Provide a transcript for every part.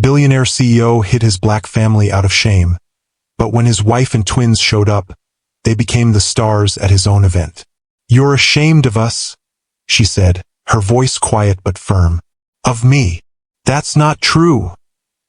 Billionaire CEO hid his black family out of shame, but when his wife and twins showed up, they became the stars at his own event. "You're ashamed of us," she said, her voice quiet but firm. "Of me." "That's not true,"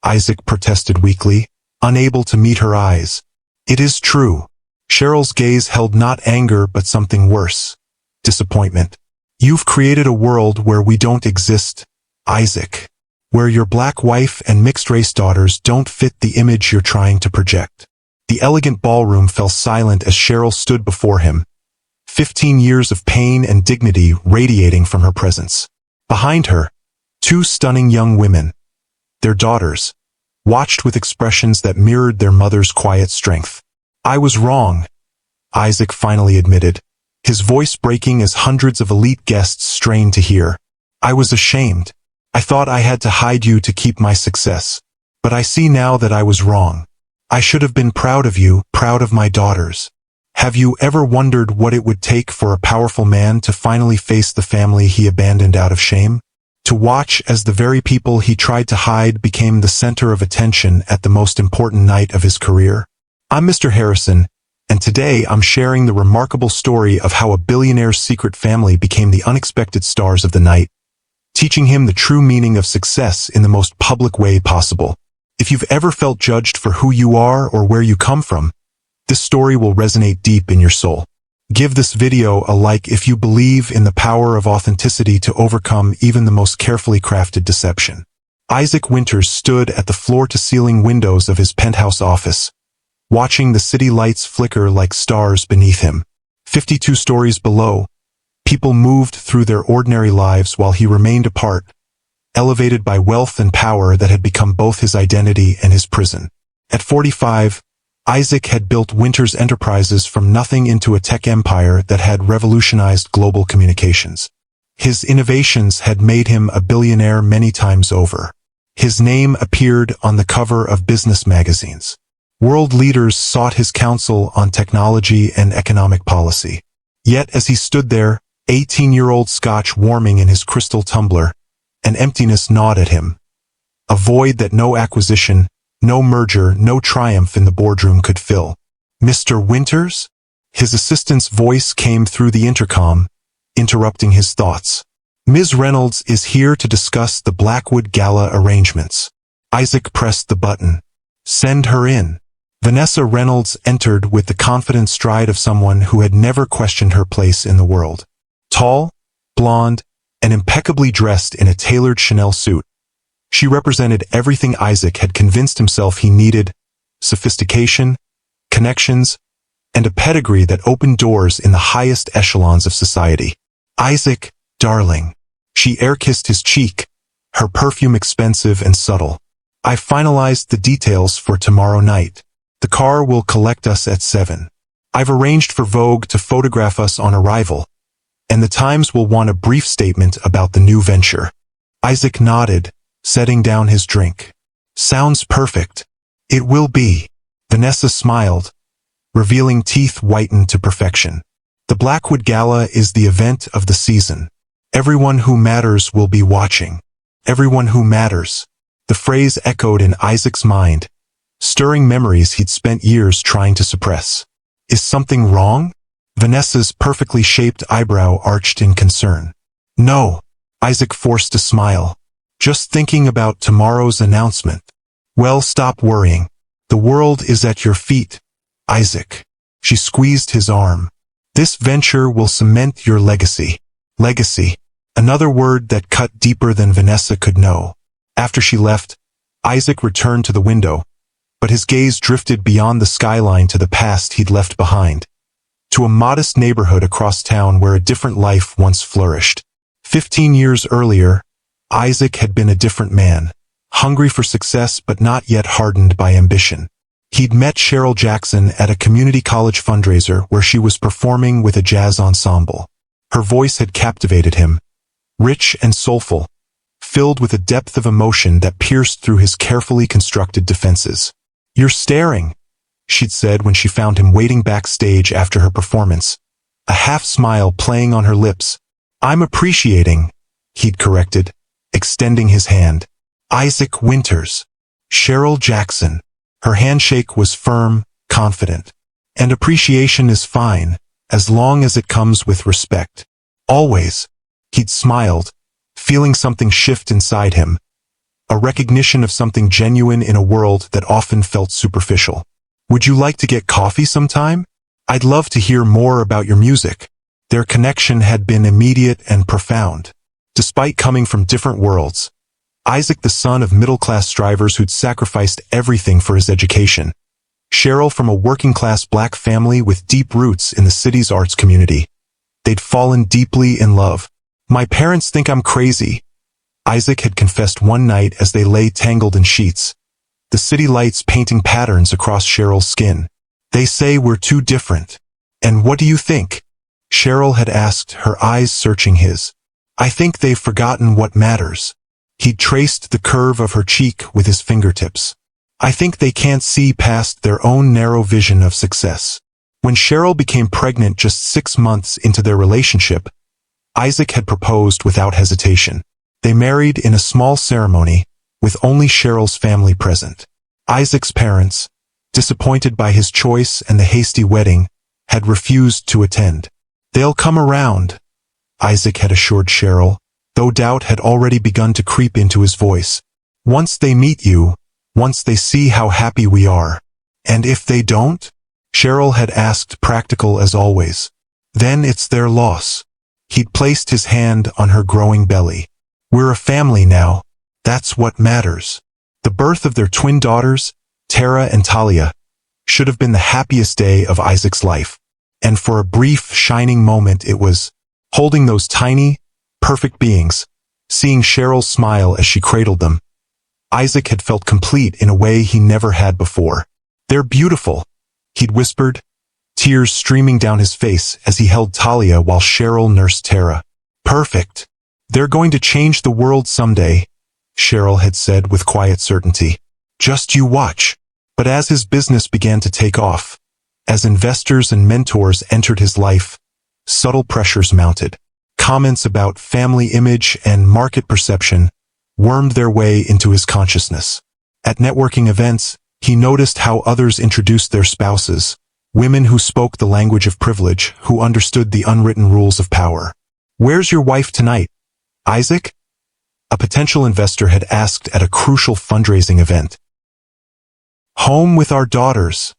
Isaac protested weakly, unable to meet her eyes. "It is true." Cheryl's gaze held not anger but something worse. Disappointment. "You've created a world where we don't exist, Isaac. Where your black wife and mixed-race daughters don't fit the image you're trying to project." The elegant ballroom fell silent as Cheryl stood before him, 15 years of pain and dignity radiating from her presence. Behind her, two stunning young women, their daughters, watched with expressions that mirrored their mother's quiet strength. "I was wrong," Isaac finally admitted, his voice breaking as hundreds of elite guests strained to hear. "I was ashamed. I thought I had to hide you to keep my success. But I see now that I was wrong. I should have been proud of you, proud of my daughters." Have you ever wondered what it would take for a powerful man to finally face the family he abandoned out of shame? To watch as the very people he tried to hide became the center of attention at the most important night of his career? I'm Mr. Harrison, and today I'm sharing the remarkable story of how a billionaire's secret family became the unexpected stars of the night, teaching him the true meaning of success in the most public way possible. If you've ever felt judged for who you are or where you come from, this story will resonate deep in your soul. Give this video a like if you believe in the power of authenticity to overcome even the most carefully crafted deception. Isaac Winters stood at the floor-to-ceiling windows of his penthouse office, watching the city lights flicker like stars beneath him. 52 stories below, people moved through their ordinary lives while he remained apart, elevated by wealth and power that had become both his identity and his prison. At 45, Isaac had built Winters Enterprises from nothing into a tech empire that had revolutionized global communications. His innovations had made him a billionaire many times over. His name appeared on the cover of business magazines. World leaders sought his counsel on technology and economic policy. Yet as he stood there, 18-year-old scotch warming in his crystal tumbler, an emptiness gnawed at him. A void that no acquisition, no merger, no triumph in the boardroom could fill. "Mr. Winters?" His assistant's voice came through the intercom, interrupting his thoughts. "Ms. Reynolds is here to discuss the Blackwood Gala arrangements." Isaac pressed the button. "Send her in." Vanessa Reynolds entered with the confident stride of someone who had never questioned her place in the world. Tall, blonde, and impeccably dressed in a tailored Chanel suit, she represented everything Isaac had convinced himself he needed: sophistication, connections, and a pedigree that opened doors in the highest echelons of society. "Isaac, darling." She air-kissed his cheek, her perfume expensive and subtle. "I finalized the details for tomorrow night. The car will collect us at 7. I've arranged for Vogue to photograph us on arrival, and the Times will want a brief statement about the new venture." Isaac nodded, setting down his drink. "Sounds perfect." "It will be." Vanessa smiled, revealing teeth whitened to perfection. "The Blackwood Gala is the event of the season. Everyone who matters will be watching." Everyone who matters. The phrase echoed in Isaac's mind, stirring memories he'd spent years trying to suppress. "Is something wrong?" Vanessa's perfectly shaped eyebrow arched in concern. "No." Isaac forced a smile. "Just thinking about tomorrow's announcement." "Well, stop worrying. The world is at your feet, Isaac." She squeezed his arm. "This venture will cement your legacy." Legacy. Another word that cut deeper than Vanessa could know. After she left, Isaac returned to the window, but his gaze drifted beyond the skyline to the past he'd left behind, to a modest neighborhood across town where a different life once flourished. 15 years earlier, Isaac had been a different man, hungry for success but not yet hardened by ambition. He'd met Cheryl Jackson at a community college fundraiser where she was performing with a jazz ensemble. Her voice had captivated him, rich and soulful, filled with a depth of emotion that pierced through his carefully constructed defenses. "You're staring," she'd said when she found him waiting backstage after her performance, a half-smile playing on her lips. "I'm appreciating," he'd corrected, extending his hand. "Isaac Winters." Cheryl Jackson. Her handshake was firm, confident. And appreciation is fine, as long as it comes with respect. Always. He'd smiled, feeling something shift inside him. A recognition of something genuine in a world that often felt superficial. Would you like to get coffee sometime? I'd love to hear more about your music. Their connection had been immediate and profound. Despite coming from different worlds, Isaac, the son of middle-class drivers who'd sacrificed everything for his education. Cheryl from a working-class black family with deep roots in the city's arts community. They'd fallen deeply in love. My parents think I'm crazy, Isaac had confessed one night as they lay tangled in sheets, the city lights painting patterns across Cheryl's skin. They say we're too different. And what do you think? Cheryl had asked, her eyes searching his. I think they've forgotten what matters. He'd traced the curve of her cheek with his fingertips. I think they can't see past their own narrow vision of success. When Cheryl became pregnant just 6 months into their relationship, Isaac had proposed without hesitation. They married in a small ceremony, with only Cheryl's family present. Isaac's parents, disappointed by his choice and the hasty wedding, had refused to attend. They'll come around, Isaac had assured Cheryl, though doubt had already begun to creep into his voice. Once they meet you, once they see how happy we are. And if they don't? Cheryl had asked, practical as always. Then it's their loss. He'd placed his hand on her growing belly. We're a family now. That's what matters. The birth of their twin daughters, Tara and Talia, should have been the happiest day of Isaac's life. And for a brief, shining moment it was. Holding those tiny, perfect beings, seeing Cheryl smile as she cradled them, Isaac had felt complete in a way he never had before. They're beautiful, he'd whispered, tears streaming down his face as he held Talia while Cheryl nursed Tara. Perfect. They're going to change the world someday, Cheryl had said with quiet certainty. Just you watch. But as his business began to take off, as investors and mentors entered his life, subtle pressures mounted. Comments about family image and market perception wormed their way into his consciousness. At networking events, he noticed how others introduced their spouses, women who spoke the language of privilege, who understood the unwritten rules of power. Where's your wife tonight, Isaac? A potential investor had asked at a crucial fundraising event. Home with our daughters,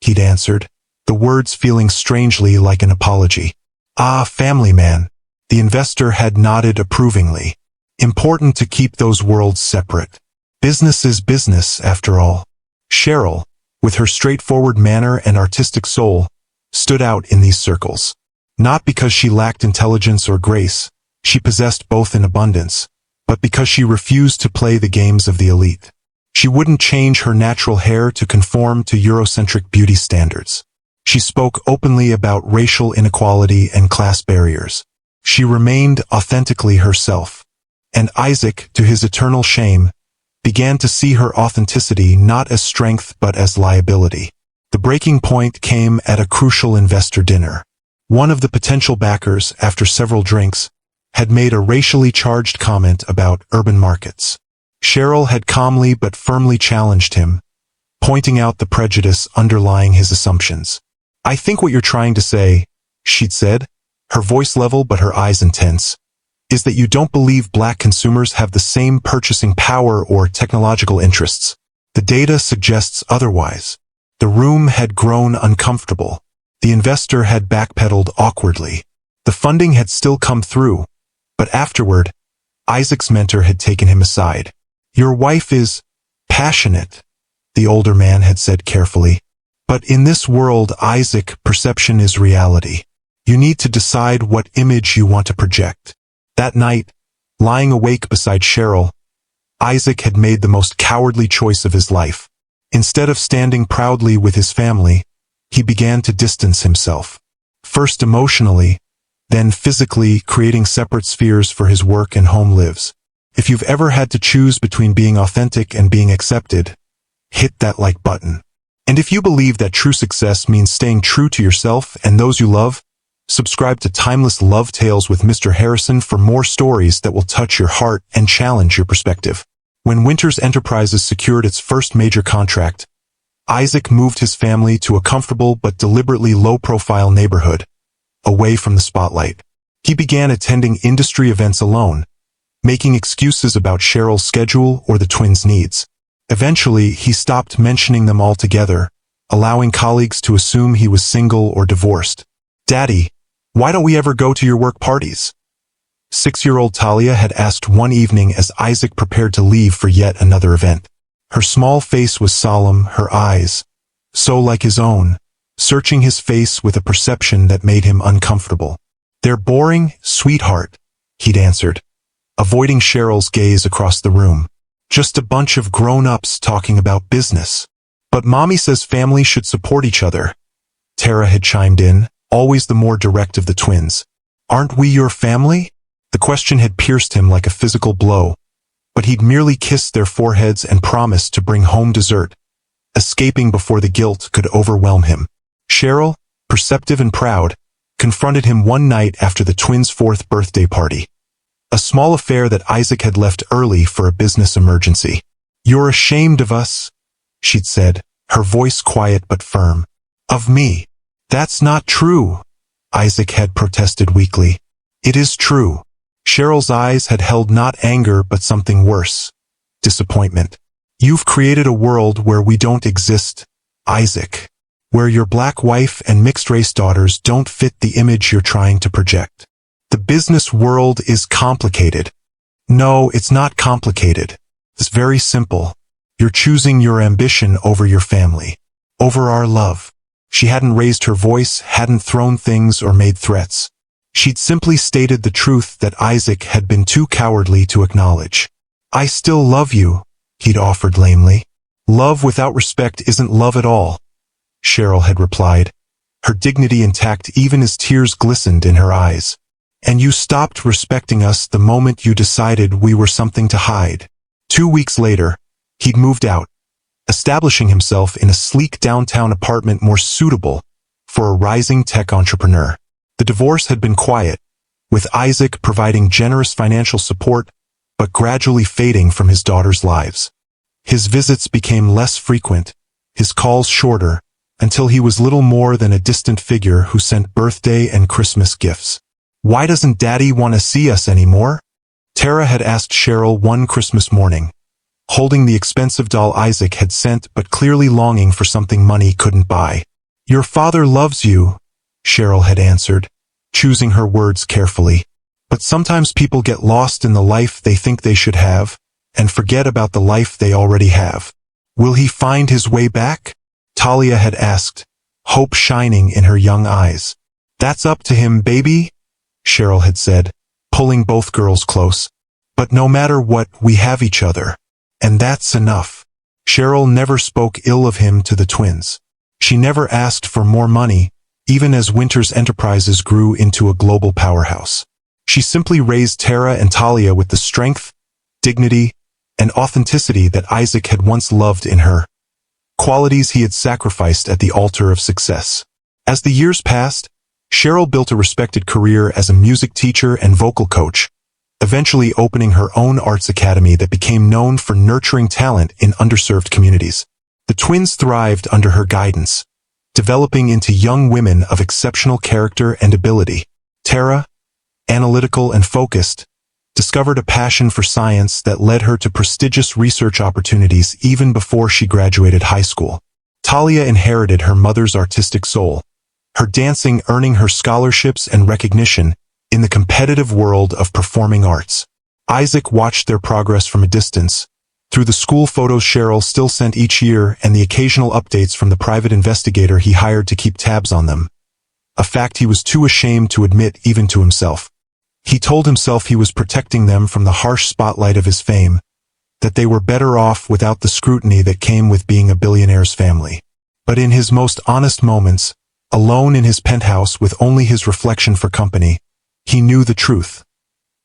he'd answered, the words feeling strangely like an apology. Ah, family man. The investor had nodded approvingly. Important to keep those worlds separate. Business is business, after all. Cheryl, with her straightforward manner and artistic soul, stood out in these circles. Not because she lacked intelligence or grace, she possessed both in abundance, but because she refused to play the games of the elite. She wouldn't change her natural hair to conform to Eurocentric beauty standards. She spoke openly about racial inequality and class barriers. She remained authentically herself. And Isaac, to his eternal shame, began to see her authenticity not as strength but as liability. The breaking point came at a crucial investor dinner. One of the potential backers, after several drinks, had made a racially charged comment about urban markets. Cheryl had calmly but firmly challenged him, pointing out the prejudice underlying his assumptions. I think what you're trying to say, she'd said, her voice level but her eyes intense, is that you don't believe black consumers have the same purchasing power or technological interests. The data suggests otherwise. The room had grown uncomfortable. The investor had backpedaled awkwardly. The funding had still come through, but afterward, Isaac's mentor had taken him aside. Your wife is passionate, the older man had said carefully. But in this world, Isaac, perception is reality. You need to decide what image you want to project. That night, lying awake beside Cheryl, Isaac had made the most cowardly choice of his life. Instead of standing proudly with his family, he began to distance himself. First emotionally, then physically, creating separate spheres for his work and home lives. If you've ever had to choose between being authentic and being accepted, hit that like button. And if you believe that true success means staying true to yourself and those you love, subscribe to Timeless Love Tales with Mr. Harrison for more stories that will touch your heart and challenge your perspective. When Winters Enterprises secured its first major contract, Isaac moved his family to a comfortable but deliberately low-profile neighborhood, away from the spotlight. He began attending industry events alone, making excuses about Cheryl's schedule or the twins' needs. Eventually, he stopped mentioning them altogether, allowing colleagues to assume he was single or divorced. "Daddy, why don't we ever go to your work parties?" 6-year-old Talia had asked one evening as Isaac prepared to leave for yet another event. Her small face was solemn, her eyes, so like his own, searching his face with a perception that made him uncomfortable. "They're boring, sweetheart," he'd answered, avoiding Cheryl's gaze across the room. "Just a bunch of grown-ups talking about business." "But Mommy says families should support each other," Tara had chimed in, always the more direct of the twins. "Aren't we your family?" The question had pierced him like a physical blow, but he'd merely kissed their foreheads and promised to bring home dessert, escaping before the guilt could overwhelm him. Cheryl, perceptive and proud, confronted him one night after the twins' 4th birthday party. A small affair that Isaac had left early for a business emergency. "You're ashamed of us," she'd said, her voice quiet but firm. "Of me." "That's not true," Isaac had protested weakly. "It is true." Cheryl's eyes had held not anger but something worse. Disappointment. "You've created a world where we don't exist, Isaac. Where your black wife and mixed-race daughters don't fit the image you're trying to project. The business world is complicated." "No, it's not complicated. It's very simple. You're choosing your ambition over your family, over our love." She hadn't raised her voice, hadn't thrown things or made threats. She'd simply stated the truth that Isaac had been too cowardly to acknowledge. "I still love you," he'd offered lamely. "Love without respect isn't love at all," Cheryl had replied, her dignity intact even as tears glistened in her eyes. "And you stopped respecting us the moment you decided we were something to hide." 2 weeks later, he'd moved out, establishing himself in a sleek downtown apartment more suitable for a rising tech entrepreneur. The divorce had been quiet, with Isaac providing generous financial support, but gradually fading from his daughters' lives. His visits became less frequent, his calls shorter, until he was little more than a distant figure who sent birthday and Christmas gifts. "Why doesn't Daddy want to see us anymore?" Tara had asked Cheryl one Christmas morning, holding the expensive doll Isaac had sent but clearly longing for something money couldn't buy. "Your father loves you," Cheryl had answered, choosing her words carefully. "But sometimes people get lost in the life they think they should have, and forget about the life they already have. Will he find his way back?" Talia had asked, hope shining in her young eyes. "That's up to him, baby," Cheryl had said, pulling both girls close. "But no matter what, we have each other. And that's enough." Cheryl never spoke ill of him to the twins. She never asked for more money, even as Winters Enterprises grew into a global powerhouse. She simply raised Tara and Talia with the strength, dignity, and authenticity that Isaac had once loved in her, qualities he had sacrificed at the altar of success. As the years passed, Cheryl built a respected career as a music teacher and vocal coach, eventually opening her own arts academy that became known for nurturing talent in underserved communities. The twins thrived under her guidance, developing into young women of exceptional character and ability. Tara, analytical and focused, discovered a passion for science that led her to prestigious research opportunities even before she graduated high school. Talia inherited her mother's artistic soul, her dancing earning her scholarships and recognition in the competitive world of performing arts. Isaac watched their progress from a distance, through the school photos Cheryl still sent each year and the occasional updates from the private investigator he hired to keep tabs on them, a fact he was too ashamed to admit even to himself. He told himself he was protecting them from the harsh spotlight of his fame, that they were better off without the scrutiny that came with being a billionaire's family. But in his most honest moments, alone in his penthouse with only his reflection for company, he knew the truth.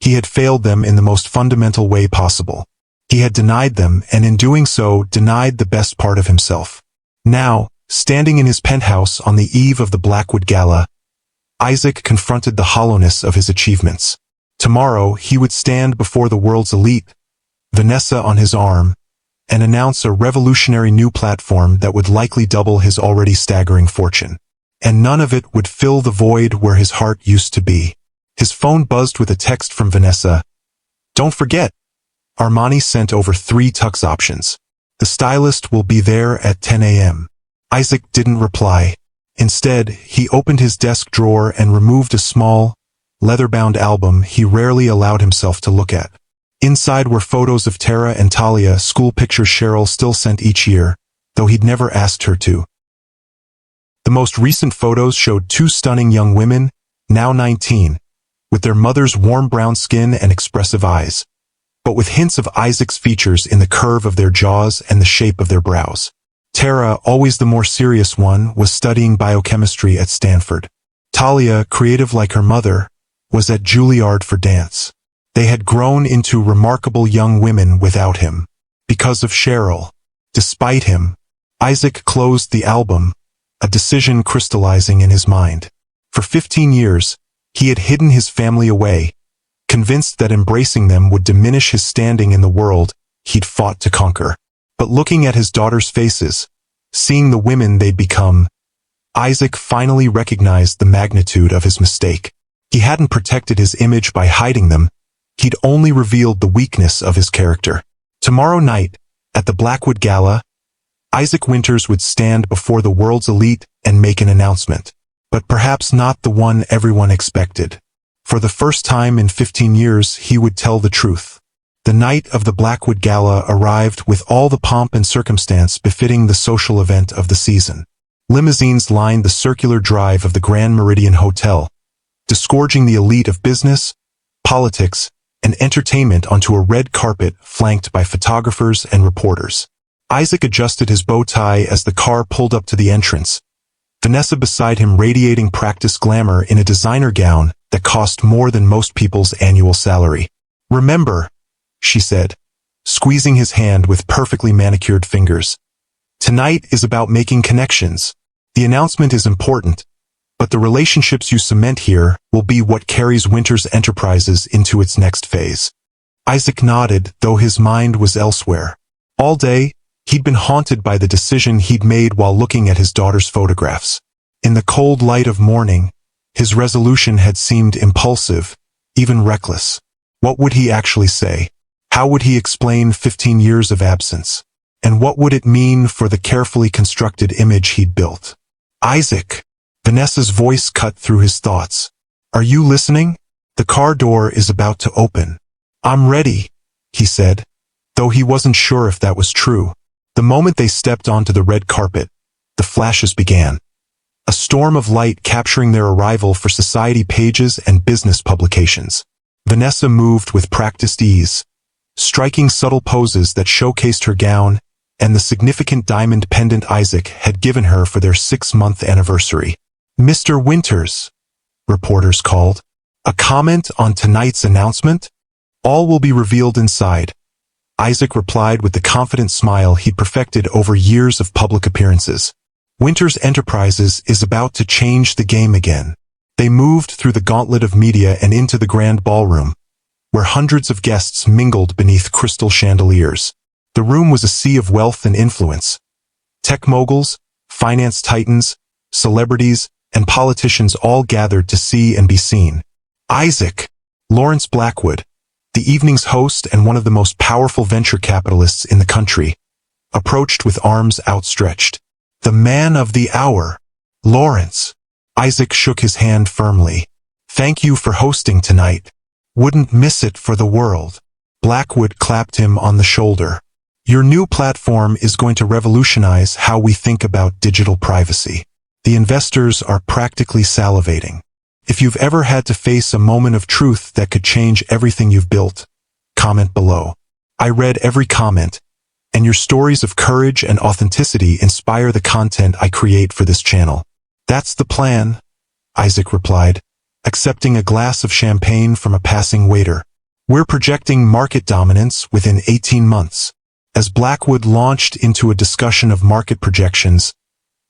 He had failed them in the most fundamental way possible. He had denied them, and in doing so, denied the best part of himself. Now, standing in his penthouse on the eve of the Blackwood Gala, Isaac confronted the hollowness of his achievements. Tomorrow, he would stand before the world's elite, Vanessa on his arm, and announce a revolutionary new platform that would likely double his already staggering fortune. And none of it would fill the void where his heart used to be. His phone buzzed with a text from Vanessa. "Don't forget, Armani sent over 3 tux options. The stylist will be there at 10 a.m. Isaac didn't reply. Instead, he opened his desk drawer and removed a small, leather-bound album he rarely allowed himself to look at. Inside were photos of Tara and Talia, school pictures Cheryl still sent each year, though he'd never asked her to. The most recent photos showed 2 stunning young women, now 19, with their mother's warm brown skin and expressive eyes, but with hints of Isaac's features in the curve of their jaws and the shape of their brows. Tara, always the more serious one, was studying biochemistry at Stanford. Talia, creative like her mother, was at Juilliard for dance. They had grown into remarkable young women without him. Because of Cheryl. Despite him. Isaac closed the album, a decision crystallizing in his mind. For 15 years, he had hidden his family away, convinced that embracing them would diminish his standing in the world he'd fought to conquer. But looking at his daughters' faces, seeing the women they'd become, Isaac finally recognized the magnitude of his mistake. He hadn't protected his image by hiding them, he'd only revealed the weakness of his character. Tomorrow night, at the Blackwood Gala, Isaac Winters would stand before the world's elite and make an announcement, but perhaps not the one everyone expected. For the first time in 15 years, he would tell the truth. The night of the Blackwood Gala arrived with all the pomp and circumstance befitting the social event of the season. Limousines lined the circular drive of the Grand Meridian Hotel, disgorging the elite of business, politics, and entertainment onto a red carpet flanked by photographers and reporters. Isaac adjusted his bow tie as the car pulled up to the entrance, Vanessa beside him radiating practice glamour in a designer gown that cost more than most people's annual salary. "Remember," she said, squeezing his hand with perfectly manicured fingers. "Tonight is about making connections. The announcement is important, but the relationships you cement here will be what carries Winters Enterprises into its next phase." Isaac nodded, though his mind was elsewhere. All day, he'd been haunted by the decision he'd made while looking at his daughter's photographs. In the cold light of morning, his resolution had seemed impulsive, even reckless. What would he actually say? How would he explain 15 years of absence? And what would it mean for the carefully constructed image he'd built? "Isaac," Vanessa's voice cut through his thoughts. "Are you listening? The car door is about to open." "I'm ready," he said, though he wasn't sure if that was true. The moment they stepped onto the red carpet, the flashes began. A storm of light capturing their arrival for society pages and business publications. Vanessa moved with practiced ease, striking subtle poses that showcased her gown and the significant diamond pendant Isaac had given her for their 6-month anniversary. "Mr. Winters," reporters called. "A comment on tonight's announcement? All will be revealed inside." Isaac replied with the confident smile he'd perfected over years of public appearances. "Winters Enterprises is about to change the game again." They moved through the gauntlet of media and into the grand ballroom, where hundreds of guests mingled beneath crystal chandeliers. The room was a sea of wealth and influence. Tech moguls, finance titans, celebrities, and politicians all gathered to see and be seen. Isaac, Lawrence Blackwood, the evening's host and one of the most powerful venture capitalists in the country, approached with arms outstretched. "The man of the hour, Lawrence." Isaac shook his hand firmly. "Thank you for hosting tonight. Wouldn't miss it for the world." Blackwood clapped him on the shoulder. "Your new platform is going to revolutionize how we think about digital privacy. The investors are practically salivating. If you've ever had to face a moment of truth that could change everything you've built, comment below." I read every comment, and your stories of courage and authenticity inspire the content I create for this channel. "That's the plan," Isaac replied, accepting a glass of champagne from a passing waiter. "We're projecting market dominance within 18 months. As Blackwood launched into a discussion of market projections,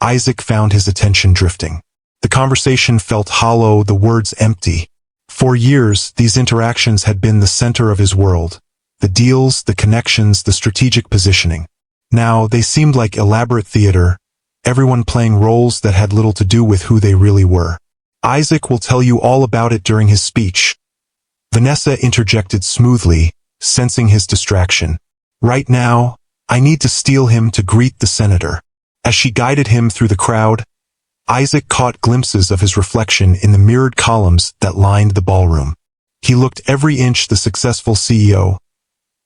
Isaac found his attention drifting. The conversation felt hollow, the words empty. For years, these interactions had been the center of his world, The deals, the connections, the strategic positioning. Now, they seemed like elaborate theater, everyone playing roles that had little to do with who they really were. Isaac will tell you all about it during his speech. Vanessa interjected smoothly, sensing his distraction. Right now, I need to steal him to greet the senator. As she guided him through the crowd, Isaac caught glimpses of his reflection in the mirrored columns that lined the ballroom. He looked every inch the successful CEO.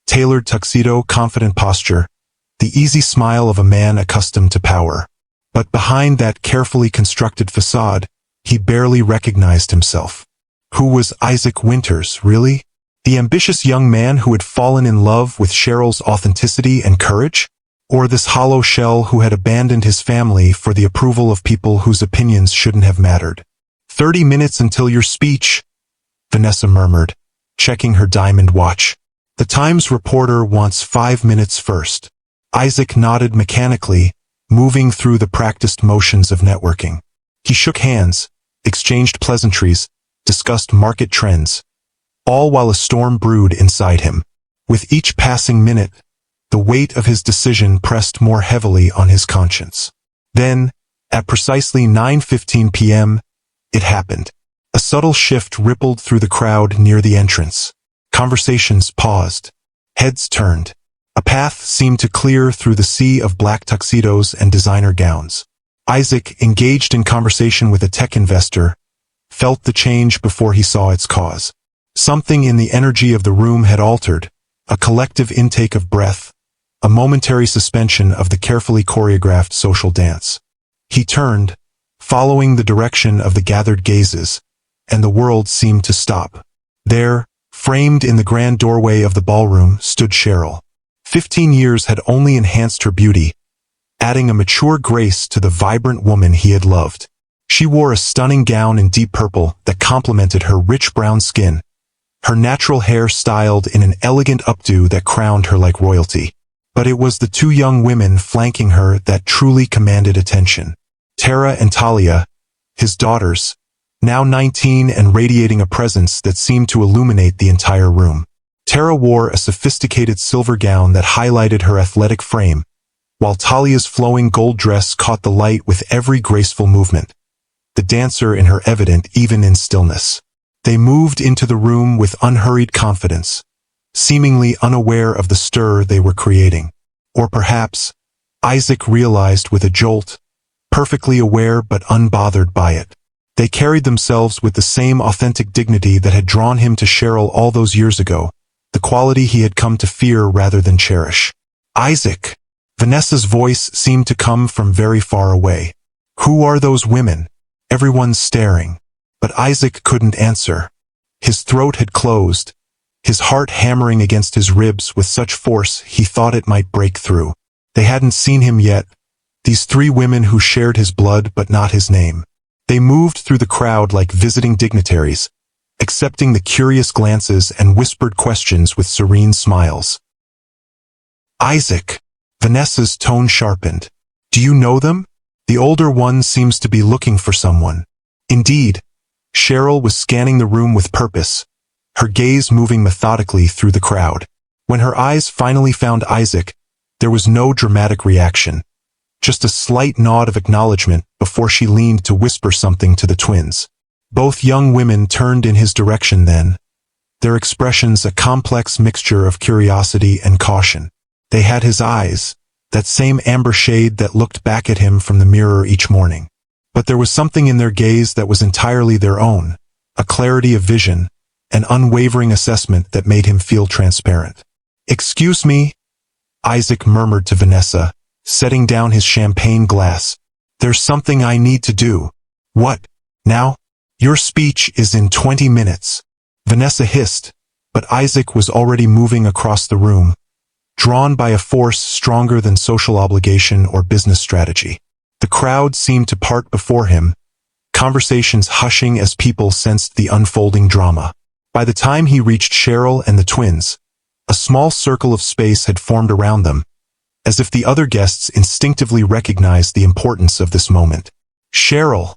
Tailored tuxedo, confident posture, the easy smile of a man accustomed to power. But behind that carefully constructed facade, he barely recognized himself. Who was Isaac Winters, really? The ambitious young man who had fallen in love with Cheryl's authenticity and courage? Or this hollow shell who had abandoned his family for the approval of people whose opinions shouldn't have mattered? 30 minutes until your speech, Vanessa murmured, checking her diamond watch. The Times reporter wants 5 minutes first. Isaac nodded mechanically, moving through the practiced motions of networking. He shook hands, exchanged pleasantries, discussed market trends, all while a storm brewed inside him. With each passing minute, the weight of his decision pressed more heavily on his conscience. Then, at precisely 9:15 p.m., it happened. A subtle shift rippled through the crowd near the entrance. Conversations paused. Heads turned. A path seemed to clear through the sea of black tuxedos and designer gowns. Isaac, engaged in conversation with a tech investor, felt the change before he saw its cause. Something in the energy of the room had altered, a collective intake of breath, a momentary suspension of the carefully choreographed social dance. He turned, following the direction of the gathered gazes, and the world seemed to stop. There, framed in the grand doorway of the ballroom, stood Cheryl. 15 years had only enhanced her beauty, adding a mature grace to the vibrant woman he had loved. She wore a stunning gown in deep purple that complemented her rich brown skin, her natural hair styled in an elegant updo that crowned her like royalty. But it was the two young women flanking her that truly commanded attention. Tara and Talia, his daughters, now 19 and radiating a presence that seemed to illuminate the entire room. Tara wore a sophisticated silver gown that highlighted her athletic frame, while Talia's flowing gold dress caught the light with every graceful movement, the dancer in her evident even in stillness. They moved into the room with unhurried confidence, seemingly unaware of the stir they were creating. Or perhaps, Isaac realized with a jolt, perfectly aware but unbothered by it. They carried themselves with the same authentic dignity that had drawn him to Cheryl all those years ago, the quality he had come to fear rather than cherish. Isaac! Vanessa's voice seemed to come from very far away. Who are those women? Everyone's staring. But Isaac couldn't answer. His throat had closed, his heart hammering against his ribs with such force he thought it might break through. They hadn't seen him yet, these three women who shared his blood but not his name. They moved through the crowd like visiting dignitaries, accepting the curious glances and whispered questions with serene smiles. Isaac! Vanessa's tone sharpened. Do you know them? The older one seems to be looking for someone. Indeed, Cheryl was scanning the room with purpose, her gaze moving methodically through the crowd. When her eyes finally found Isaac, there was no dramatic reaction, just a slight nod of acknowledgement before she leaned to whisper something to the twins. Both young women turned in his direction then, their expressions a complex mixture of curiosity and caution. They had his eyes, that same amber shade that looked back at him from the mirror each morning. But there was something in their gaze that was entirely their own, a clarity of vision, an unwavering assessment that made him feel transparent. Excuse me, Isaac murmured to Vanessa, setting down his champagne glass. There's something I need to do. What? Now? Your speech is in 20 minutes. Vanessa hissed, but Isaac was already moving across the room, drawn by a force stronger than social obligation or business strategy. The crowd seemed to part before him, conversations hushing as people sensed the unfolding drama. By the time he reached Cheryl and the twins, a small circle of space had formed around them, as if the other guests instinctively recognized the importance of this moment. Cheryl,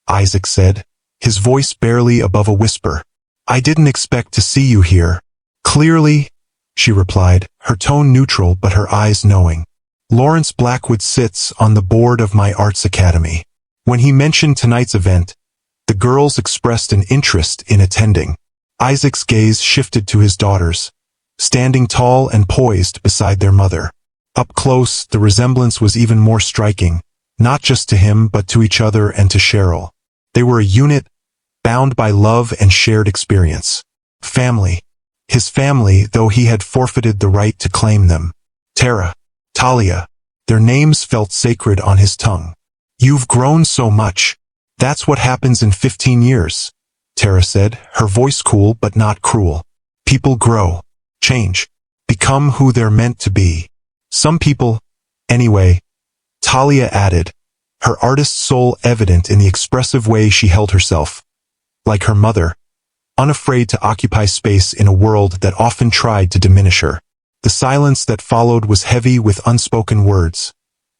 Isaac said, his voice barely above a whisper. I didn't expect to see you here. Clearly, she replied, her tone neutral but her eyes knowing. Lawrence Blackwood sits on the board of my arts academy. When he mentioned tonight's event, the girls expressed an interest in attending. Isaac's gaze shifted to his daughters, standing tall and poised beside their mother. Up close, the resemblance was even more striking, not just to him but to each other and to Cheryl. They were a unit, bound by love and shared experience. Family. His family, though he had forfeited the right to claim them. Tara, Talia, their names felt sacred on his tongue. You've grown so much. That's what happens in 15 years, Tara said, her voice cool but not cruel. People grow, change, become who they're meant to be. Some people, anyway, Talia added, her artist soul evident in the expressive way she held herself. Like her mother, unafraid to occupy space in a world that often tried to diminish her. The silence that followed was heavy with unspoken words.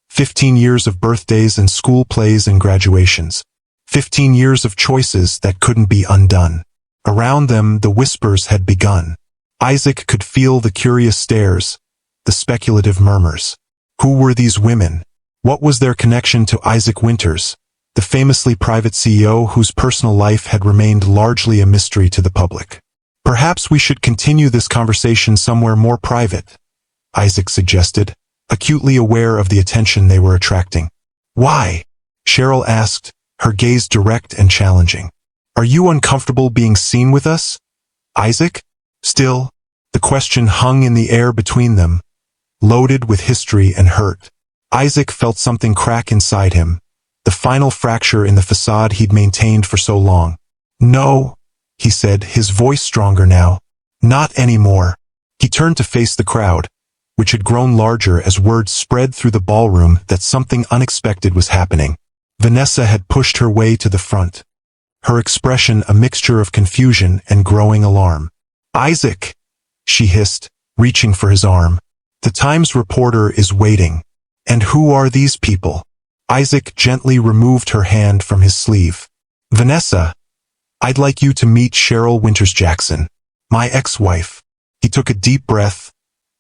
15 years of birthdays and school plays and graduations. 15 years of choices that couldn't be undone. Around them, the whispers had begun. Isaac could feel the curious stares, the speculative murmurs. Who were these women? What was their connection to Isaac Winters, the famously private CEO whose personal life had remained largely a mystery to the public? Perhaps we should continue this conversation somewhere more private, Isaac suggested, acutely aware of the attention they were attracting. Why? Cheryl asked, her gaze direct and challenging. Are you uncomfortable being seen with us, Isaac? Still, the question hung in the air between them, loaded with history and hurt. Isaac felt something crack inside him, the final fracture in the facade he'd maintained for so long. No, he said, his voice stronger now. Not anymore. He turned to face the crowd, which had grown larger as word spread through the ballroom that something unexpected was happening. Vanessa had pushed her way to the front, her expression a mixture of confusion and growing alarm. Isaac, she hissed, reaching for his arm. The Times reporter is waiting. And who are these people? Isaac gently removed her hand from his sleeve. Vanessa, I'd like you to meet Cheryl Winters Jackson, my ex-wife. He took a deep breath,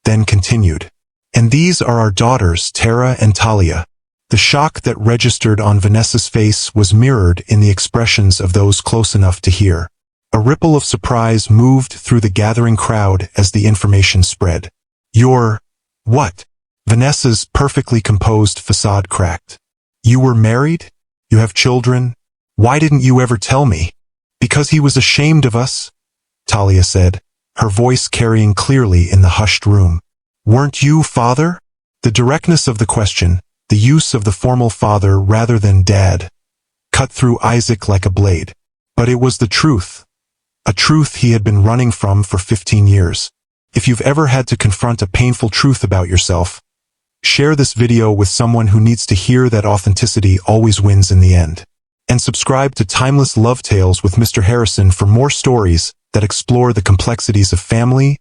then continued. And these are our daughters, Tara and Talia. The shock that registered on Vanessa's face was mirrored in the expressions of those close enough to hear. A ripple of surprise moved through the gathering crowd as the information spread. You're... what? Vanessa's perfectly composed facade cracked. You were married? You have children? Why didn't you ever tell me? Because he was ashamed of us, Talia said, her voice carrying clearly in the hushed room. Weren't you father? The directness of the question, the use of the formal father rather than dad, cut through Isaac like a blade. But it was the truth. A truth he had been running from for 15 years. If you've ever had to confront a painful truth about yourself, share this video with someone who needs to hear that authenticity always wins in the end. And subscribe to Timeless Love Tales with Mr. Harrison for more stories that explore the complexities of family,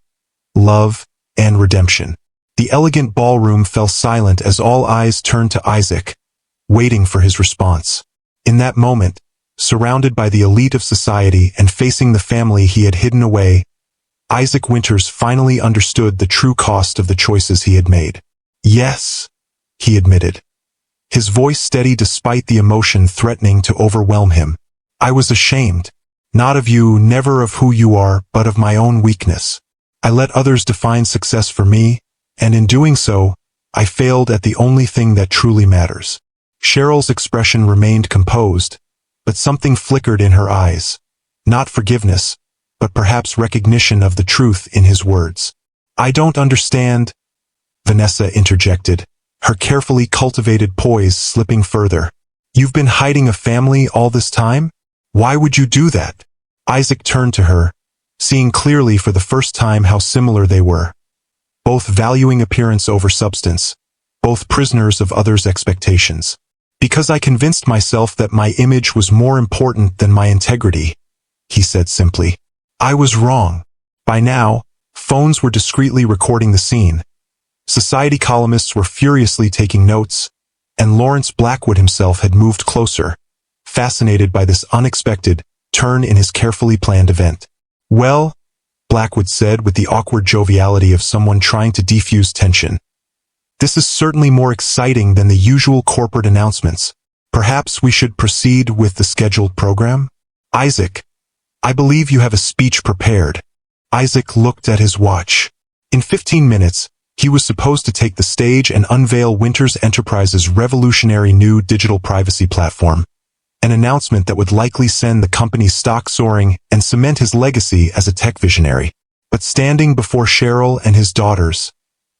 love, and redemption. The elegant ballroom fell silent as all eyes turned to Isaac, waiting for his response. In that moment, surrounded by the elite of society and facing the family he had hidden away, Isaac Winters finally understood the true cost of the choices he had made. Yes, he admitted, his voice steady despite the emotion threatening to overwhelm him. I was ashamed, not of you, never of who you are, but of my own weakness. I let others define success for me, and in doing so, I failed at the only thing that truly matters. Cheryl's expression remained composed, but something flickered in her eyes. Not forgiveness, but perhaps recognition of the truth in his words. I don't understand, Vanessa interjected, her carefully cultivated poise slipping further. You've been hiding a family all this time? Why would you do that? Isaac turned to her, seeing clearly for the first time how similar they were. Both valuing appearance over substance, both prisoners of others' expectations. Because I convinced myself that my image was more important than my integrity, he said simply. I was wrong. By now, phones were discreetly recording the scene. Society columnists were furiously taking notes, and Lawrence Blackwood himself had moved closer, fascinated by this unexpected turn in his carefully planned event. Well, Blackwood said with the awkward joviality of someone trying to defuse tension. This is certainly more exciting than the usual corporate announcements. Perhaps we should proceed with the scheduled program? Isaac, I believe you have a speech prepared. Isaac looked at his watch. In 15 minutes, he was supposed to take the stage and unveil Winters Enterprises' revolutionary new digital privacy platform, an announcement that would likely send the company's stock soaring and cement his legacy as a tech visionary. But standing before Cheryl and his daughters,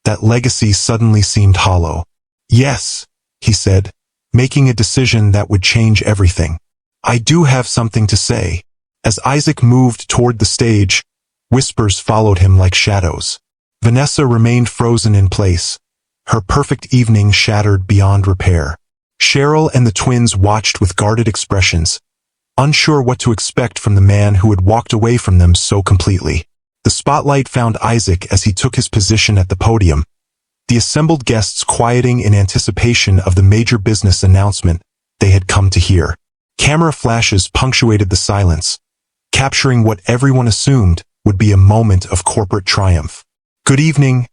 that legacy suddenly seemed hollow. Yes, he said, making a decision that would change everything. I do have something to say. As Isaac moved toward the stage, whispers followed him like shadows. Vanessa remained frozen in place, her perfect evening shattered beyond repair. Cheryl and the twins watched with guarded expressions, unsure what to expect from the man who had walked away from them so completely. The spotlight found Isaac as he took his position at the podium, the assembled guests quieting in anticipation of the major business announcement they had come to hear. Camera flashes punctuated the silence, capturing what everyone assumed would be a moment of corporate triumph. Good evening,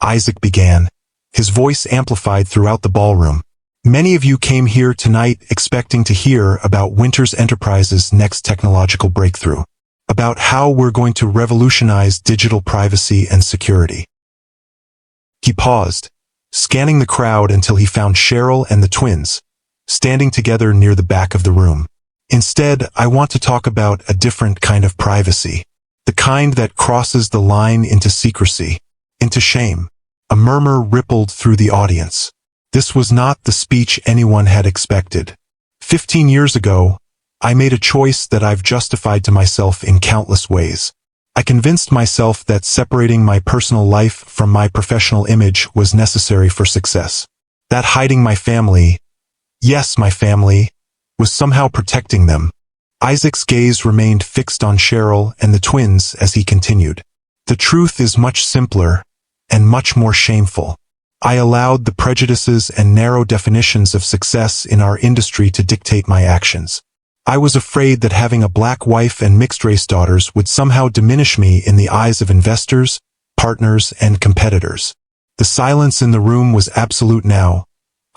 Isaac began, his voice amplified throughout the ballroom. Many of you came here tonight expecting to hear about Winters Enterprises' next technological breakthrough, about how we're going to revolutionize digital privacy and security. He paused, scanning the crowd until he found Cheryl and the twins, standing together near the back of the room. Instead, I want to talk about a different kind of privacy. The kind that crosses the line into secrecy, into shame. A murmur rippled through the audience. This was not the speech anyone had expected. 15 years ago, I made a choice that I've justified to myself in countless ways. I convinced myself that separating my personal life from my professional image was necessary for success. That hiding my family, yes, my family, was somehow protecting them. Isaac's gaze remained fixed on Cheryl and the twins as he continued. The truth is much simpler and much more shameful. I allowed the prejudices and narrow definitions of success in our industry to dictate my actions. I was afraid that having a black wife and mixed-race daughters would somehow diminish me in the eyes of investors, partners, and competitors. The silence in the room was absolute now.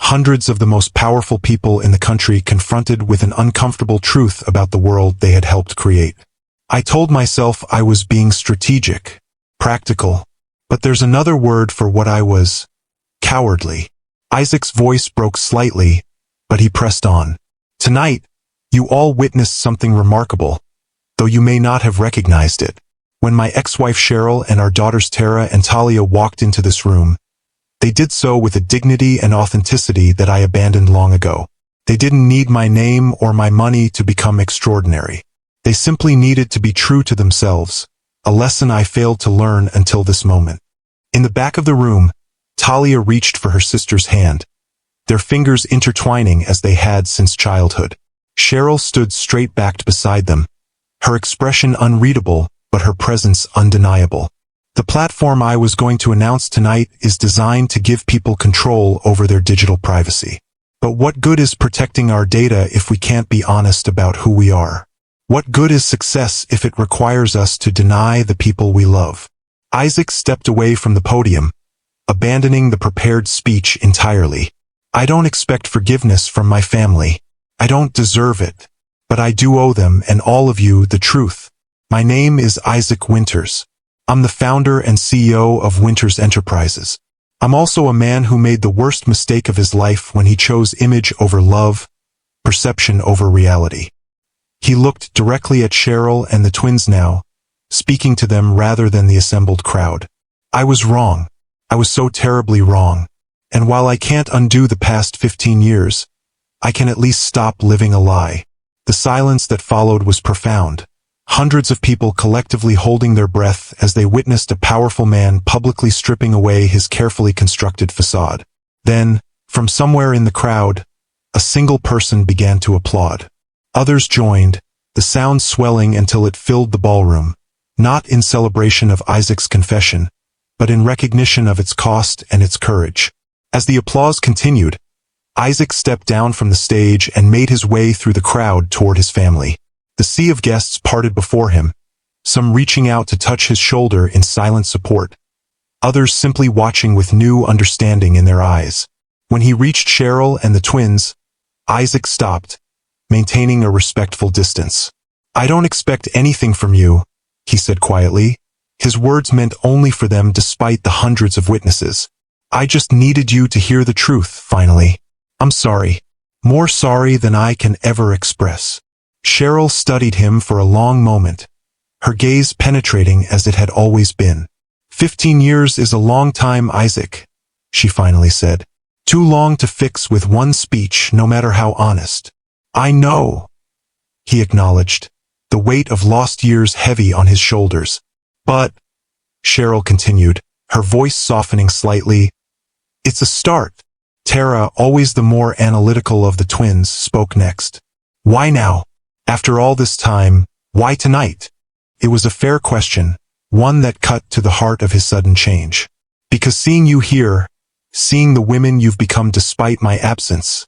Hundreds of the most powerful people in the country confronted with an uncomfortable truth about the world they had helped create. I told myself I was being strategic, practical, but there's another word for what I was: cowardly. Isaac's voice broke slightly, but he pressed on. Tonight, you all witnessed something remarkable, though you may not have recognized it. When my ex-wife Cheryl and our daughters Tara and Talia walked into this room, they did so with a dignity and authenticity that I abandoned long ago. They didn't need my name or my money to become extraordinary. They simply needed to be true to themselves, a lesson I failed to learn until this moment. In the back of the room, Talia reached for her sister's hand, their fingers intertwining as they had since childhood. Cheryl stood straight-backed beside them, her expression unreadable, but her presence undeniable. The platform I was going to announce tonight is designed to give people control over their digital privacy. But what good is protecting our data if we can't be honest about who we are? What good is success if it requires us to deny the people we love? Isaac stepped away from the podium, abandoning the prepared speech entirely. I don't expect forgiveness from my family. I don't deserve it. But I do owe them and all of you the truth. My name is Isaac Winters. I'm the founder and CEO of Winters Enterprises. I'm also a man who made the worst mistake of his life when he chose image over love, perception over reality. He looked directly at Cheryl and the twins now, speaking to them rather than the assembled crowd. I was wrong. I was so terribly wrong. And while I can't undo the past 15 years, I can at least stop living a lie. The silence that followed was profound. Hundreds of people collectively holding their breath as they witnessed a powerful man publicly stripping away his carefully constructed facade. Then, from somewhere in the crowd, a single person began to applaud. Others joined, the sound swelling until it filled the ballroom, not in celebration of Isaac's confession, but in recognition of its cost and its courage. As the applause continued, Isaac stepped down from the stage and made his way through the crowd toward his family. The sea of guests parted before him, some reaching out to touch his shoulder in silent support, others simply watching with new understanding in their eyes. When he reached Cheryl and the twins, Isaac stopped, maintaining a respectful distance. "I don't expect anything from you," he said quietly. His words meant only for them despite the hundreds of witnesses. "I just needed you to hear the truth, finally. I'm sorry. More sorry than I can ever express." Cheryl studied him for a long moment, her gaze penetrating as it had always been. 15 years is a long time, Isaac," she finally said. "Too long to fix with one speech, no matter how honest." "I know," he acknowledged, the weight of lost years heavy on his shoulders. "But," Cheryl continued, her voice softening slightly, "it's a start." Tara, always the more analytical of the twins, spoke next. "Why now? After all this time, why tonight?" It was a fair question, one that cut to the heart of his sudden change. "Because seeing you here, seeing the women you've become despite my absence,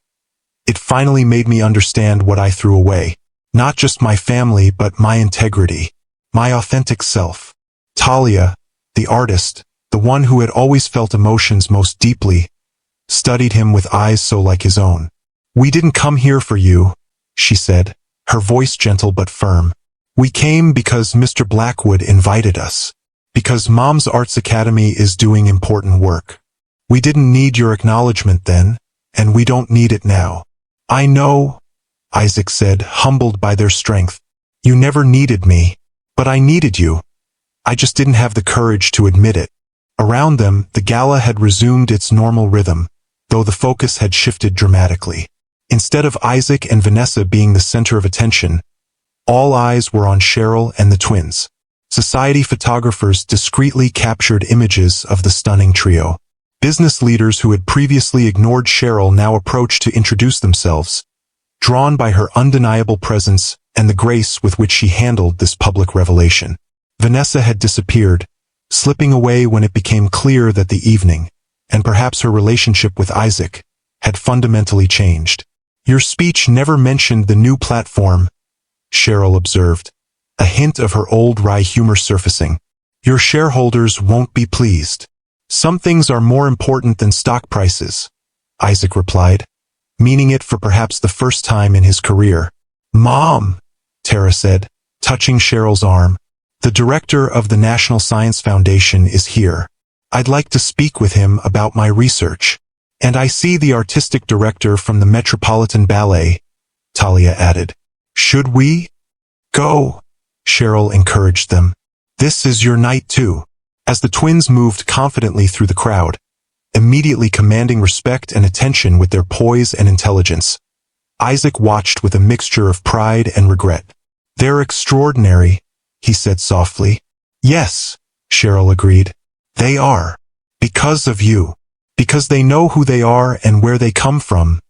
it finally made me understand what I threw away. Not just my family, but my integrity, my authentic self." Talia, the artist, the one who had always felt emotions most deeply, studied him with eyes so like his own. "We didn't come here for you," she said, her voice gentle but firm. "We came because Mr. Blackwood invited us. Because Mom's Arts Academy is doing important work. We didn't need your acknowledgement then, and we don't need it now." "I know," Isaac said, humbled by their strength. "You never needed me. But I needed you. I just didn't have the courage to admit it." Around them, the gala had resumed its normal rhythm, though the focus had shifted dramatically. Instead of Isaac and Vanessa being the center of attention, all eyes were on Cheryl and the twins. Society photographers discreetly captured images of the stunning trio. Business leaders who had previously ignored Cheryl now approached to introduce themselves, drawn by her undeniable presence and the grace with which she handled this public revelation. Vanessa had disappeared, slipping away when it became clear that the evening, and perhaps her relationship with Isaac, had fundamentally changed. "Your speech never mentioned the new platform," Cheryl observed, a hint of her old wry humor surfacing. "Your shareholders won't be pleased." "Some things are more important than stock prices," Isaac replied, meaning it for perhaps the first time in his career. "Mom," Tara said, touching Cheryl's arm, "the director of the National Science Foundation is here. I'd like to speak with him about my research. And I see the artistic director from the Metropolitan Ballet," Talia added. "Should we?" "Go," Cheryl encouraged them. "This is your night too." As the twins moved confidently through the crowd, immediately commanding respect and attention with their poise and intelligence, Isaac watched with a mixture of pride and regret. "They're extraordinary," he said softly. "Yes," Cheryl agreed. "They are. Because of you. Because they know who they are and where they come from,"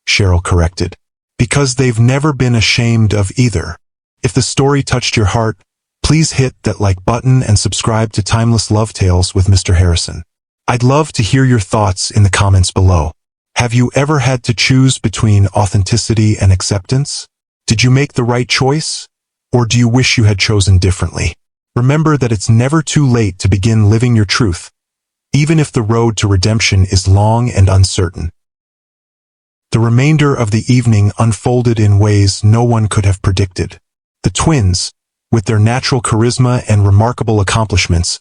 Cheryl corrected. "Because they've never been ashamed of either." If the story touched your heart, please hit that like button and subscribe to Timeless Love Tales with Mr. Harrison. I'd love to hear your thoughts in the comments below. Have you ever had to choose between authenticity and acceptance? Did you make the right choice? Or do you wish you had chosen differently? Remember that it's never too late to begin living your truth, even if the road to redemption is long and uncertain. The remainder of the evening unfolded in ways no one could have predicted. The twins, with their natural charisma and remarkable accomplishments,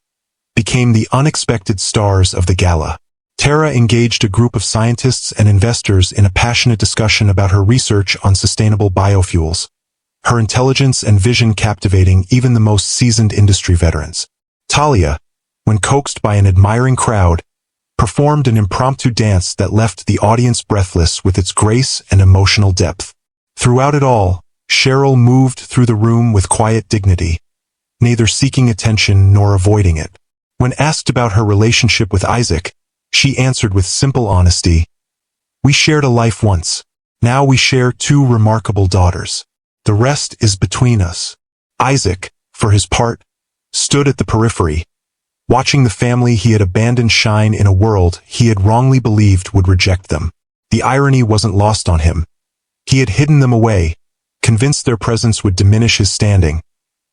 became the unexpected stars of the gala. Tara engaged a group of scientists and investors in a passionate discussion about her research on sustainable biofuels, her intelligence and vision captivating even the most seasoned industry veterans. Talia, when coaxed by an admiring crowd, performed an impromptu dance that left the audience breathless with its grace and emotional depth. Throughout it all, Cheryl moved through the room with quiet dignity, neither seeking attention nor avoiding it. When asked about her relationship with Isaac, she answered with simple honesty, "We shared a life once. Now we share two remarkable daughters. The rest is between us." Isaac, for his part, stood at the periphery, watching the family he had abandoned shine in a world he had wrongly believed would reject them. The irony wasn't lost on him. He had hidden them away, convinced their presence would diminish his standing,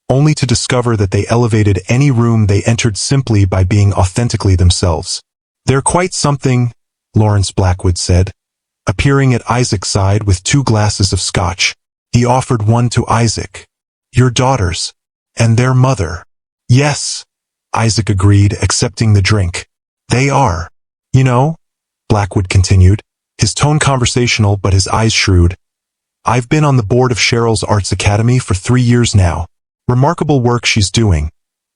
only to discover that they elevated any room they entered simply by being authentically themselves. "They're quite something," Lawrence Blackwood said, appearing at Isaac's side with 2 glasses of scotch. He offered one to Isaac. "Your daughters. And their mother." "Yes," Isaac agreed, accepting the drink. "They are. You know," Blackwood continued, his tone conversational but his eyes shrewd, "I've been on the board of Cheryl's Arts Academy for 3 years now. Remarkable work she's doing,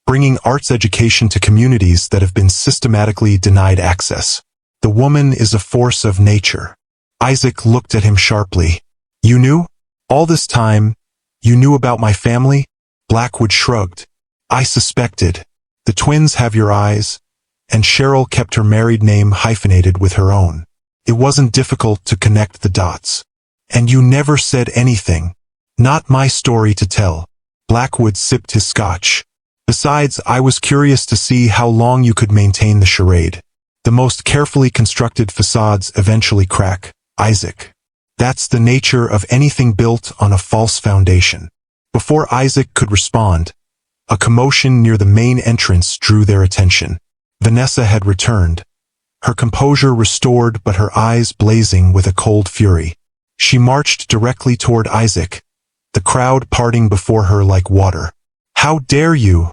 bringing arts education to communities that have been systematically denied access. The woman is a force of nature." Isaac looked at him sharply. "You knew? All this time, you knew about my family?" Blackwood shrugged. "I suspected. The twins have your eyes, and Cheryl kept her married name hyphenated with her own. It wasn't difficult to connect the dots. And you never said anything. Not my story to tell." Blackwood sipped his scotch. "Besides, I was curious to see how long you could maintain the charade. The most carefully constructed facades eventually crack, Isaac. That's the nature of anything built on a false foundation." Before Isaac could respond, a commotion near the main entrance drew their attention. Vanessa had returned, her composure restored but her eyes blazing with a cold fury. She marched directly toward Isaac, the crowd parting before her like water. "How dare you?"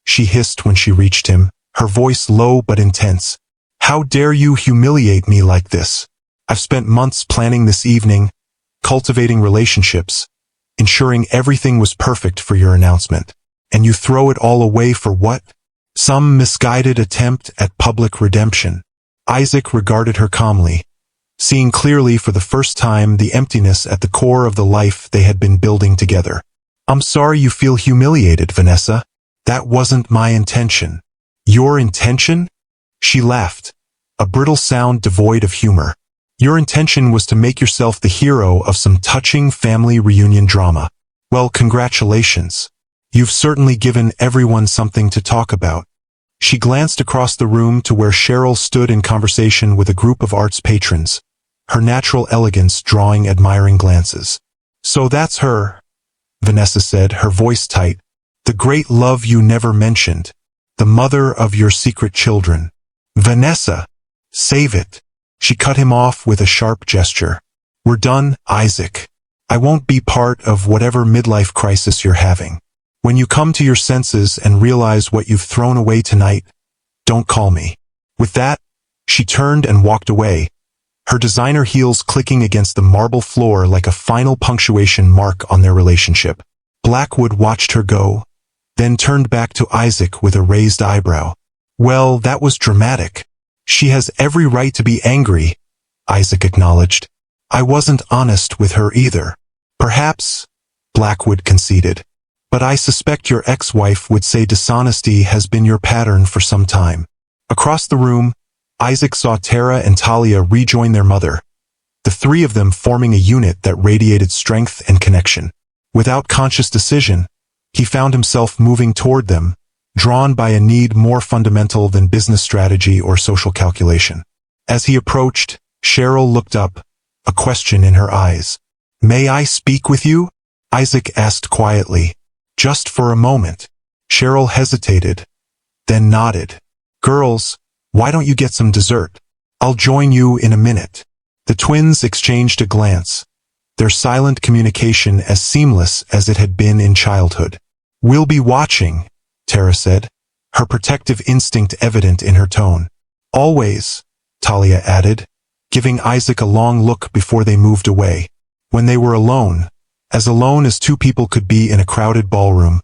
she hissed when she reached him, her voice low but intense. "How dare you humiliate me like this? I've spent months planning this evening, cultivating relationships, ensuring everything was perfect for your announcement. And you throw it all away for what? Some misguided attempt at public redemption." Isaac regarded her calmly, seeing clearly for the first time the emptiness at the core of the life they had been building together. "I'm sorry you feel humiliated, Vanessa. That wasn't my intention." "Your intention?" She laughed, a brittle sound devoid of humor. "Your intention was to make yourself the hero of some touching family reunion drama. Well, congratulations. You've certainly given everyone something to talk about." She glanced across the room to where Cheryl stood in conversation with a group of arts patrons, her natural elegance drawing admiring glances. "So that's her," Vanessa said, her voice tight. "The great love you never mentioned. The mother of your secret children." "Vanessa, save it." She cut him off with a sharp gesture. "We're done, Isaac. I won't be part of whatever midlife crisis you're having. When you come to your senses and realize what you've thrown away tonight, don't call me." With that, she turned and walked away, her designer heels clicking against the marble floor like a final punctuation mark on their relationship. Blackwood watched her go, then turned back to Isaac with a raised eyebrow. "Well, that was dramatic. She has every right to be angry," Isaac acknowledged. "I wasn't honest with her either." "Perhaps," Blackwood conceded. "But I suspect your ex-wife would say dishonesty has been your pattern for some time." Across the room, Isaac saw Tara and Talia rejoin their mother, the 3 of them forming a unit that radiated strength and connection. Without conscious decision, he found himself moving toward them, drawn by a need more fundamental than business strategy or social calculation. As he approached, Cheryl looked up, a question in her eyes. "May I speak with you?" Isaac asked quietly. "Just for a moment." Cheryl hesitated, then nodded. "Girls, why don't you get some dessert? I'll join you in a minute." The twins exchanged a glance, their silent communication as seamless as it had been in childhood. "We'll be watching," Tara said, her protective instinct evident in her tone. "Always," Talia added, giving Isaac a long look before they moved away. When they were alone as 2 people could be in a crowded ballroom,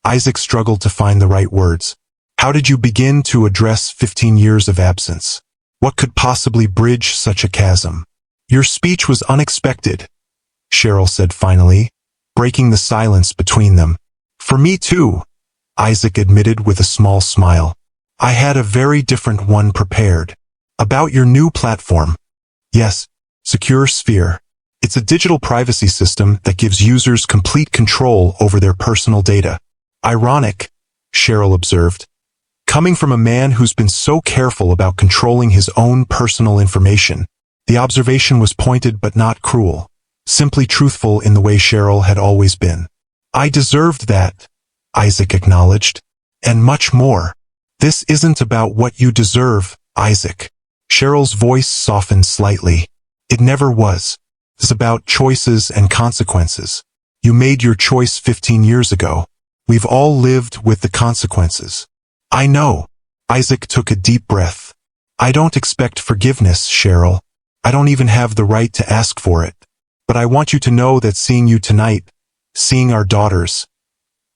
Isaac struggled to find the right words. How did you begin to address 15 years of absence? What could possibly bridge such a chasm? "Your speech was unexpected," Cheryl said finally, breaking the silence between them. "For me too," Isaac admitted with a small smile. "I had a very different one prepared. About your new platform." "Yes, Secure Sphere. It's a digital privacy system that gives users complete control over their personal data." "Ironic," Cheryl observed. "Coming from a man who's been so careful about controlling his own personal information." The observation was pointed but not cruel, simply truthful in the way Cheryl had always been. "I deserved that," Isaac acknowledged. And much more. This isn't about what you deserve, Isaac. Cheryl's voice softened slightly. It never was. It's about choices and consequences. You made your choice 15 years ago. We've all lived with the consequences. I know. Isaac took a deep breath. I don't expect forgiveness, Cheryl. I don't even have the right to ask for it. But I want you to know that seeing you tonight, seeing our daughters,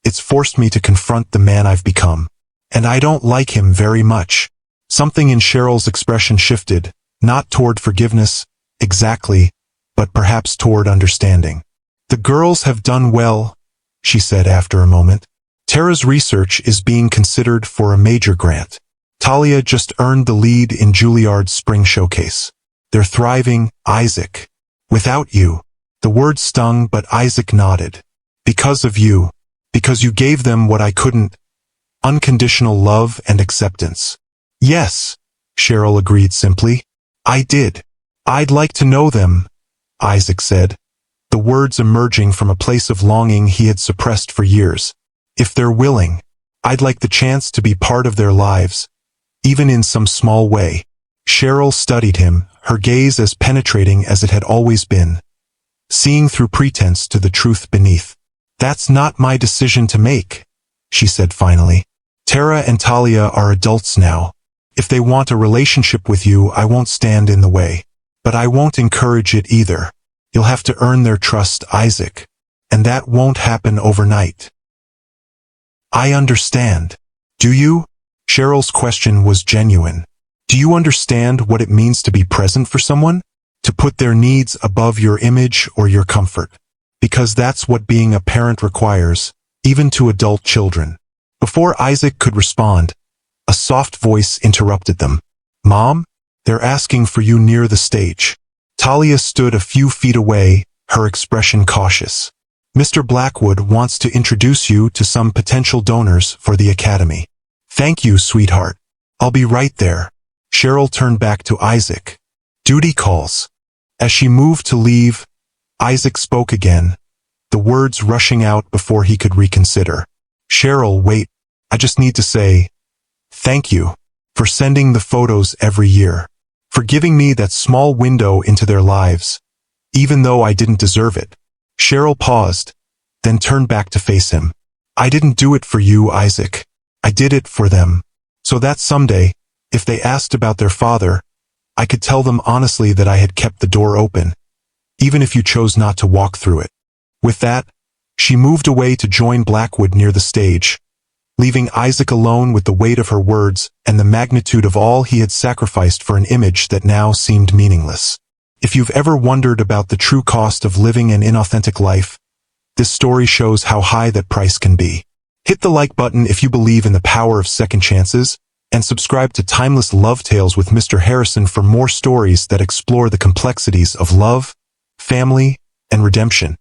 it's forced me to confront the man I've become. And I don't like him very much. Something in Cheryl's expression shifted, not toward forgiveness, exactly, but perhaps toward understanding. The girls have done well, she said after a moment. Tara's research is being considered for a major grant. Talia just earned the lead in Juilliard's spring showcase. They're thriving, Isaac. Without you. The word stung, but Isaac nodded. Because of you. Because you gave them what I couldn't. Unconditional love and acceptance. Yes, Cheryl agreed simply. I did. I'd like to know them, Isaac said, the words emerging from a place of longing he had suppressed for years. If they're willing, I'd like the chance to be part of their lives, even in some small way. Cheryl studied him, her gaze as penetrating as it had always been, seeing through pretense to the truth beneath. That's not my decision to make, she said finally. Tara and Talia are adults now. If they want a relationship with you, I won't stand in the way. But I won't encourage it either. You'll have to earn their trust, Isaac. And that won't happen overnight. I understand. Do you? Cheryl's question was genuine. Do you understand what it means to be present for someone? To put their needs above your image or your comfort? Because that's what being a parent requires, even to adult children. Before Isaac could respond, a soft voice interrupted them. Mom? They're asking for you near the stage. Talia stood a few feet away, her expression cautious. Mr. Blackwood wants to introduce you to some potential donors for the academy. Thank you, sweetheart. I'll be right there. Cheryl turned back to Isaac. Duty calls. As she moved to leave, Isaac spoke again, the words rushing out before he could reconsider. Cheryl, wait. I just need to say, thank you for sending the photos every year, for giving me that small window into their lives, even though I didn't deserve it. Cheryl paused, then turned back to face him. I didn't do it for you, Isaac. I did it for them. So that someday, if they asked about their father, I could tell them honestly that I had kept the door open, even if you chose not to walk through it. With that, she moved away to join Blackwood near the stage, leaving Isaac alone with the weight of her words and the magnitude of all he had sacrificed for an image that now seemed meaningless. If you've ever wondered about the true cost of living an inauthentic life, this story shows how high that price can be. Hit the like button if you believe in the power of second chances, and subscribe to Timeless Love Tales with Mr. Harrison for more stories that explore the complexities of love, family, and redemption.